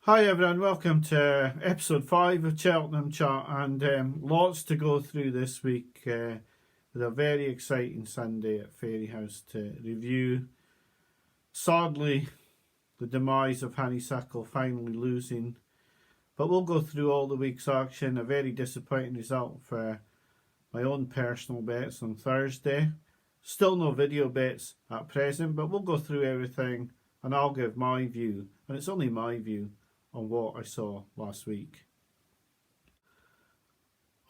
Hi everyone, welcome to episode 5 of Cheltenham Chat, and lots to go through this week with a very exciting Sunday at Fairyhouse to review. Sadly, the demise of Honeysuckle finally losing, but we'll go through all the week's action. A very disappointing result for my own personal bets on Thursday. Still no video bets at present, but we'll go through everything and I'll give my view, and it's only my view, on what I saw last week.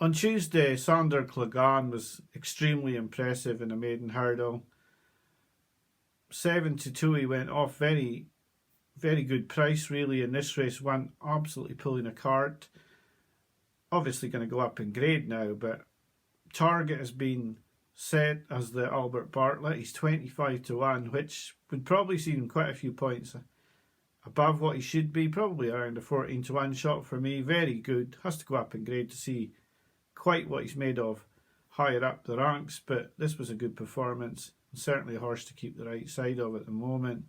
On Tuesday, Sander Clegane was extremely impressive in a maiden hurdle. 7-2 he went off, very good price really in this race, went absolutely pulling a cart. Obviously going to go up in grade now, but target has been set as the Albert Bartlett. He's 25-1, which would probably see him quite a few points above what he should be, probably around a 14-1 shot for me. Very good. Has to go up in grade to see quite what he's made of higher up the ranks, but this was a good performance and certainly a horse to keep the right side of at the moment.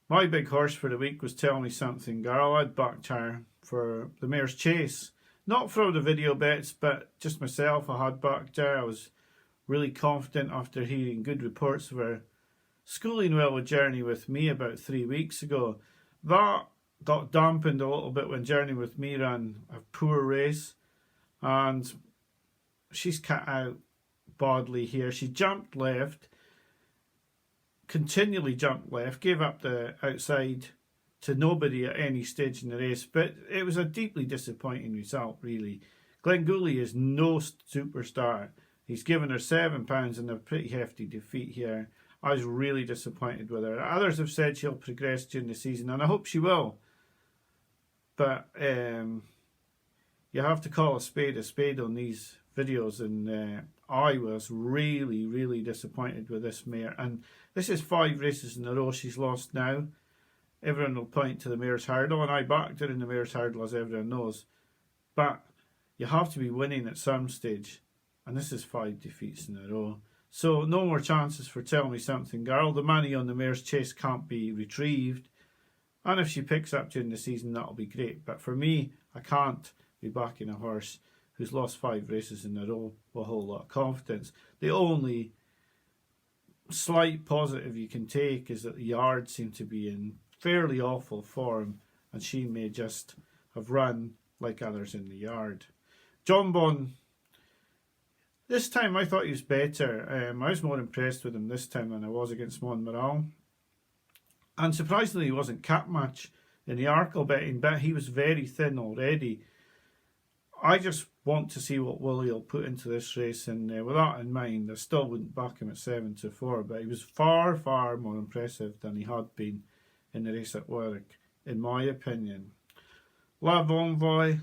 My big horse for the week was Tell Me Something Girl. I'd backed her for the Mare's Chase. Not for all the video bets, but just myself. I had backed her. I was really confident after hearing good reports of her schooling well with Journey With Me about 3 weeks ago. That got dampened a little bit when Journey With Me ran a poor race, and she's cut out badly here. She jumped left, continually jumped left, gave up the outside to nobody at any stage in the race, but it was a deeply disappointing result really. Glenn Gooley is no superstar. He's given her £7 in a pretty hefty defeat here. I was really disappointed with her. Others have said she'll progress during the season, and I hope she will. But you have to call a spade on these videos, and I was really disappointed with this mare. And this is 5 races in a row she's lost now. Everyone will point to the Mare's Hurdle, and I backed her in the Mare's Hurdle, as everyone knows. But you have to be winning at some stage, and this is 5 defeats in a row. So no more chances for Tell Me Something Girl. The money on the Mare's Chase can't be retrieved. And if she picks up during the season, that'll be great. But for me, I can't be backing a horse who's lost 5 races in a row with a whole lot of confidence. The only slight positive you can take is that the yard seem to be in fairly awful form, and she may just have run like others in the yard. John Bon, this time I thought he was better. I was more impressed with him this time than I was against Montmoral. And surprisingly, he wasn't capped much in the Arkle betting, but he was very thin already. I just want to see what Willie will put into this race, and with that in mind, I still wouldn't back him at 7-4, but he was far more impressive than he had been in the race at Warwick, in my opinion. Love Envoy,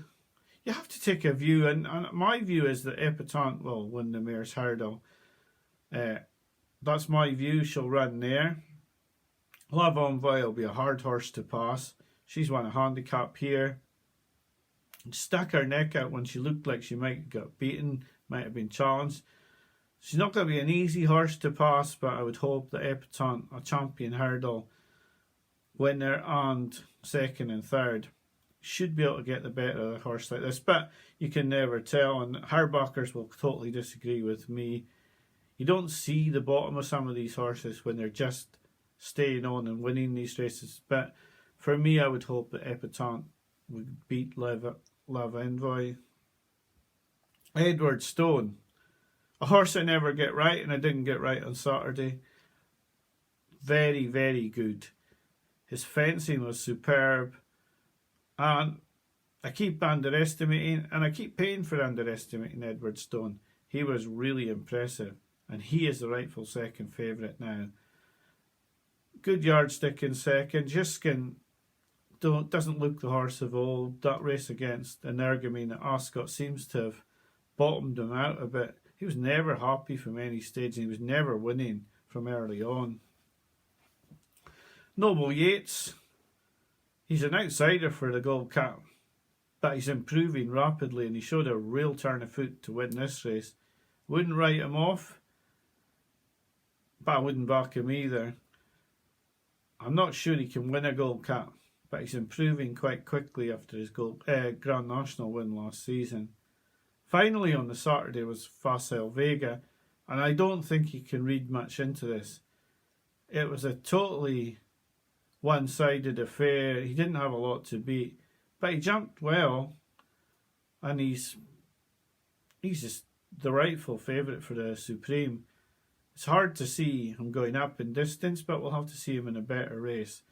you have to take a view, and my view is that Epatante will win the Mare's Hurdle. That's my view. She'll run there. Love Envoy will be a hard horse to pass. She's won a handicap here. Stuck her neck out when she looked like she might have got beaten, might have been challenged. She's not going to be an easy horse to pass, but I would hope that Epatante, a champion hurdle winner and second and third, should be able to get the better of a horse like this, but you can never tell, and her backers will totally disagree with me. You don't see the bottom of some of these horses when they're just staying on and winning these races, but for me I would hope that Epatante would beat Love Envoy. Edward Stone, a horse I never get right, and I didn't get right on Saturday. Very good. His fencing was superb. And I keep underestimating, and I keep paying for underestimating Edward Stone. He was really impressive, and he is the rightful second favourite now. Good yardstick in second. Jiskin doesn't look the horse of old. That race against Energumene at Ascot seems to have bottomed him out a bit. He was never happy from any stage, and he was never winning from early on. Noble Yates, he's an outsider for the Gold Cup, but he's improving rapidly, and he showed a real turn of foot to win this race. Wouldn't write him off, but I wouldn't back him either. I'm not sure he can win a Gold Cup, but he's improving quite quickly after his Grand National win last season. Finally on the Saturday was Facile Vega, and I don't think you can read much into this. It was a totally one-sided affair. He didn't have a lot to beat, but he jumped well, and he's just the rightful favourite for the Supreme. It's hard to see him going up in distance, but we'll have to see him in a better race.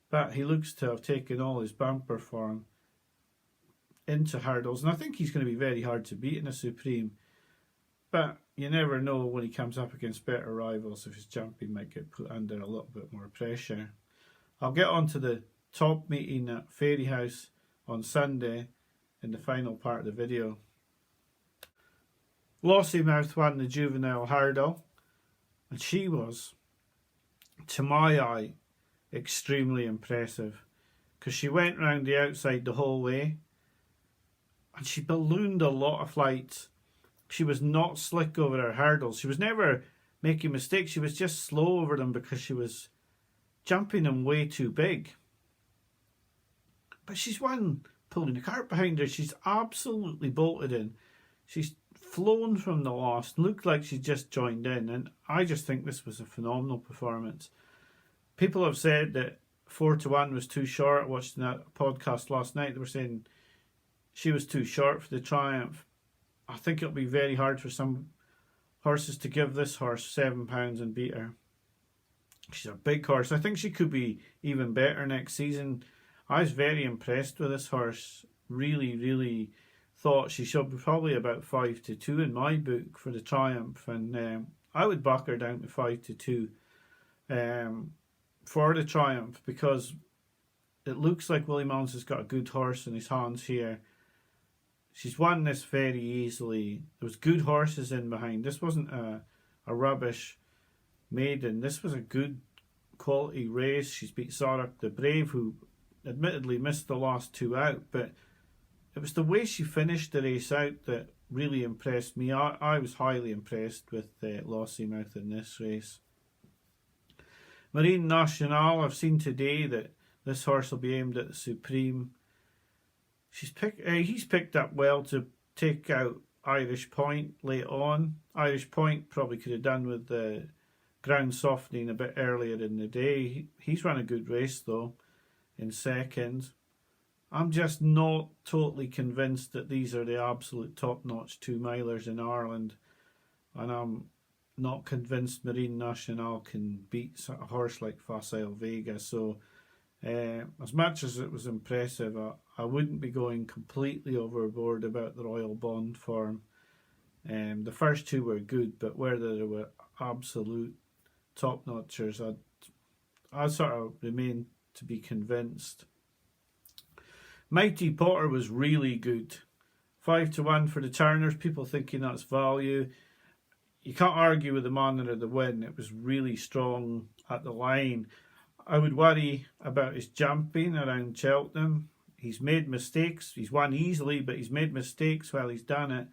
But he looks to have taken all his bumper form into hurdles, and I think he's going to be very hard to beat in a Supreme. But you never know when he comes up against better rivals if his jumping might get put under a little bit more pressure. I'll get on to the top meeting at Fairyhouse on Sunday in the final part of the video. Lossiemouth won the juvenile hurdle, and she was, to my eye, extremely impressive, because she went round the outside the whole way and she ballooned a lot of flights. She was not slick over her hurdles. She was never making mistakes. She was just slow over them because she was jumping them way too big. But she's won pulling the cart behind her. She's absolutely bolted in. She's flown from the lost, looked like she just joined in, and I just think this was a phenomenal performance. People have said that 4-1 was too short. I watched that podcast last night. They were saying she was too short for the Triumph. I think it'll be very hard for some horses to give this horse £7 and beat her. She's a big horse. I think she could be even better next season. I was very impressed with this horse. Really thought she should be probably about 5-2 in my book for the Triumph, and I would back her down to 5-2 for the Triumph, because it looks like Willie Mullins has got a good horse in his hands here. She's won this very easily. There was good horses in behind. This wasn't a rubbish maiden. This was a good quality race. She's beat Sarak the Brave, who admittedly missed the last two out, but it was the way she finished the race out that really impressed me. I was highly impressed with Lossiemouth in this race. Marine Nationale, I've seen today that this horse will be aimed at the Supreme. He's picked up well to take out Irish Point late on. Irish Point probably could have done with the ground softening a bit earlier in the day. He's run a good race though in second. I'm just not totally convinced that these are the absolute top-notch 2-milers in Ireland, and I'm not convinced Marine Nationale can beat a horse like Facile Vega. So as much as it was impressive, I wouldn't be going completely overboard about the Royal Bond form. The first two were good, but whether they were absolute top-notchers, I sort of remain to be convinced. Mighty Potter was really good. 5-1 for the Turners. People thinking that's value. You can't argue with the manner of the win. It was really strong at the line. I would worry about his jumping around Cheltenham. He's made mistakes. He's won easily, but he's made mistakes while he's done it.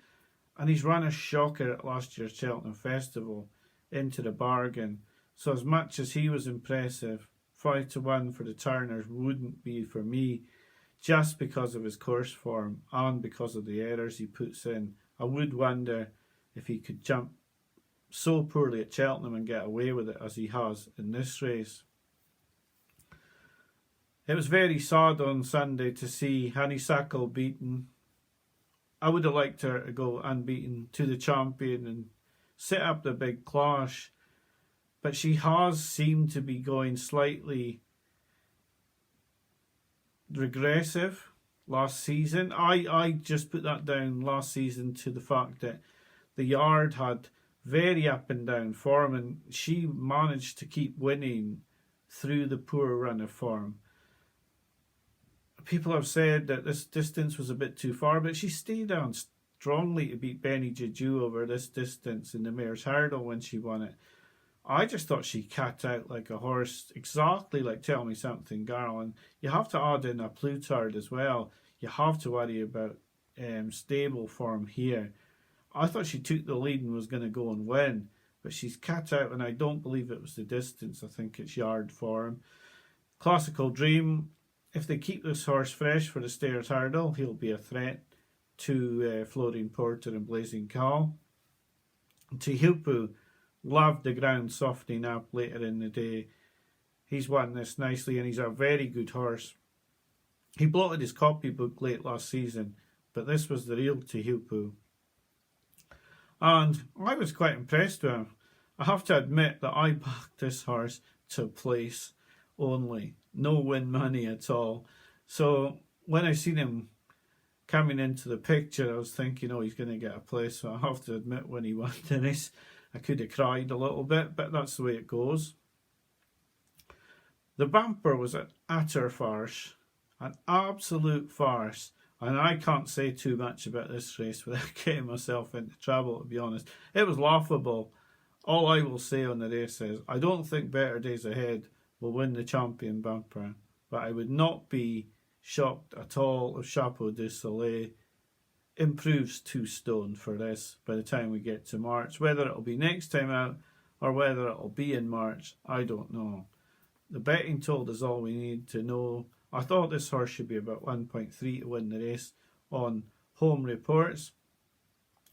And he's run a shocker at last year's Cheltenham Festival into the bargain. So as much as he was impressive, 5-1 for the Turners wouldn't be for me, just because of his course form and because of the errors he puts in. I would wonder if he could jump so poorly at Cheltenham and get away with it as he has in this race. It was very sad on Sunday to see Honeysuckle beaten. I would have liked her to go unbeaten to the champion and set up the big clash, but she has seemed to be going slightly regressive last season. I just put that down last season to the fact that the yard had very up and down form, and she managed to keep winning through the poor run of form. People have said that this distance was a bit too far, but she stayed on strongly to beat Benny Juju over this distance in the Mayor's Hurdle when she won it. I just thought she cat out like a horse, exactly like Tell Me Something Girl. And you have to add in a Plutard as well. You have to worry about stable form here. I thought she took the lead and was going to go and win, but she's cat out, and I don't believe it was the distance. I think it's yard form. Classical Dream, if they keep this horse fresh for the Stayers Hurdle, he'll be a threat to Florian Porter and Blazing Call. Tehupu loved the ground softening up later in the day. He's won this nicely and he's a very good horse. He blotted his copybook late last season, but this was the real Tehupu. And I was quite impressed with him. I have to admit that I backed this horse to place only. No win money at all. So when I seen him coming into the picture, I was thinking, oh, he's going to get a place. So I have to admit, when he won the race, I could have cried a little bit, but that's the way it goes. The bumper was an utter farce, an absolute farce. And I can't say too much about this race without getting myself into trouble, to be honest. It was laughable. All I will say on the race is, I don't think Better Days Ahead will win the champion bumper, but I would not be shocked at all if Chapeau du Soleil improves 2 stone for this by the time we get to March. Whether it'll be next time out or whether it'll be in March, I don't know. The betting told us all we need to know. I thought this horse should be about 1.3 to win the race on home reports.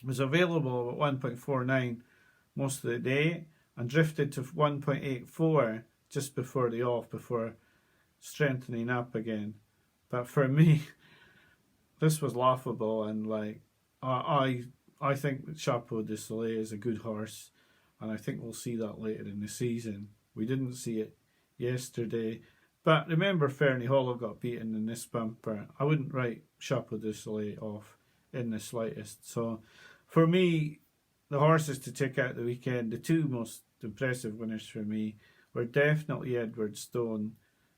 It was available at 1.49 most of the day and drifted to 1.84 just before the off, before strengthening up again. But for me, this was laughable, and like I think that Chapeau du Soleil is a good horse, and I think we'll see that later in the season. We didn't see it yesterday. But remember, Fernie Hollow got beaten in this bumper. I wouldn't write Chapeau du Soleil off in the slightest. So for me, the horses to tick out the weekend, the 2 most impressive winners for me were definitely Edward Stone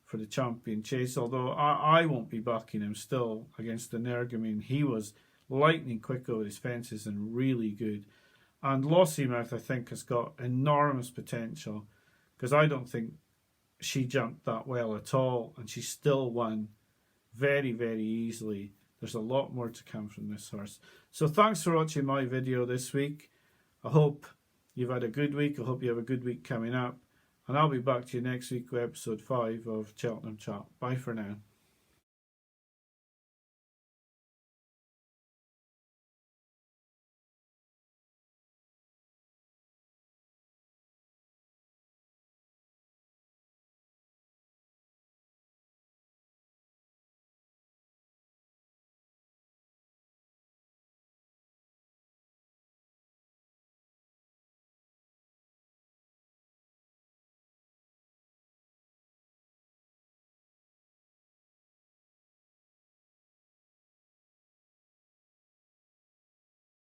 for the champion chase, although I won't be backing him still against the Nergamine. He was lightning quick over his fences and really good. And Lossiemouth, I think, has got enormous potential, because I don't think she jumped that well at all, and she still won very, very easily. There's a lot more to come from this horse. So thanks for watching my video this week. I hope you've had a good week. I hope you have a good week coming up. And I'll be back to you next week with episode 5 of Cheltenham Chat. Bye for now.